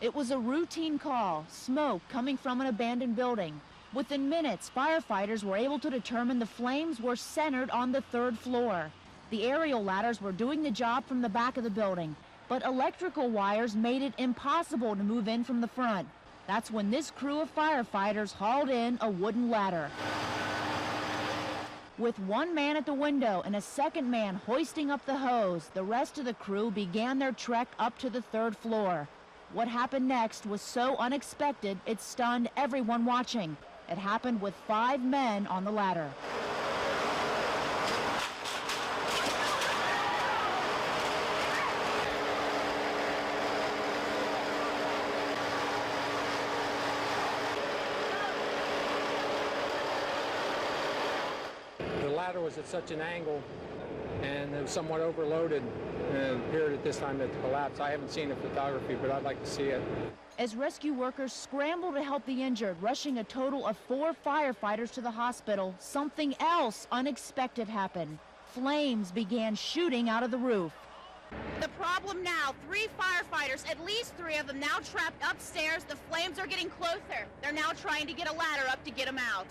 It was a routine call, smoke coming from an abandoned building. Within minutes, firefighters were able to determine the flames were centered on the 3rd floor. The aerial ladders were doing the job from the back of the building, but electrical wires made it impossible to move in from the front. That's when this crew of firefighters hauled in a wooden ladder. With one man at the window and a second man hoisting up the hose, the rest of the crew began their trek up to the 3rd floor. What happened next was so unexpected, it stunned everyone watching. It happened with 5 men on the ladder. The ladder was at such an angle and it was somewhat overloaded and appeared at this time to collapse. I haven't seen the photography, but I'd like to see it. As rescue workers scramble to help the injured, rushing a total of 4 firefighters to the hospital, something else unexpected happened. Flames began shooting out of the roof. The problem now, 3 firefighters, at least 3 of them now trapped upstairs. The flames are getting closer. They're now trying to get a ladder up to get them out.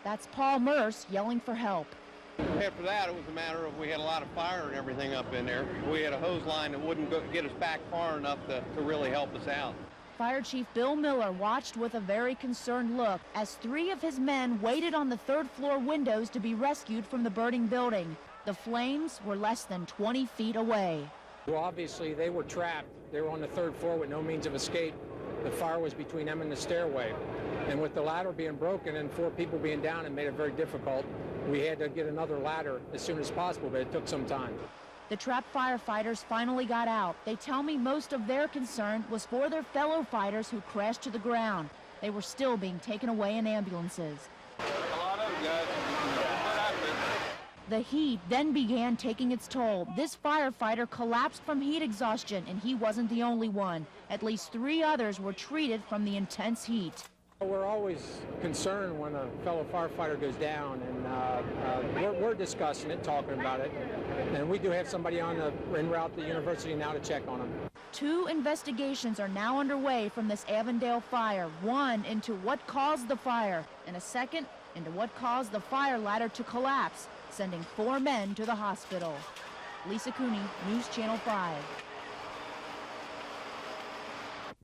That's Paul Merce yelling for help. After that, it was a matter of we had a lot of fire and everything up in there. We had a hose line that wouldn't get us back far enough to really help us out. Fire Chief Bill Miller watched with a very concerned look as 3 of his men waited on the 3rd floor windows to be rescued from the burning building. The flames were less than 20 feet away. Well, obviously, they were trapped. They were on the 3rd floor with no means of escape. The fire was between them and the stairway. And with the ladder being broken and 4 people being down, it made it very difficult. We had to get another ladder as soon as possible, but it took some time. The trapped firefighters finally got out. They tell me most of their concern was for their fellow fighters who crashed to the ground. They were still being taken away in ambulances. A lot of them, guys. The heat then began taking its toll. This firefighter collapsed from heat exhaustion, and he wasn't the only one. At least 3 others were treated from the intense heat. We're always concerned when a fellow firefighter goes down, and we're discussing it, talking about it. And we do have somebody en route to the university now to check on them. 2 investigations are now underway from this Avondale fire. One into what caused the fire, and a second into what caused the fire ladder to collapse, sending 4 men to the hospital. Lisa Cooney, News Channel 5.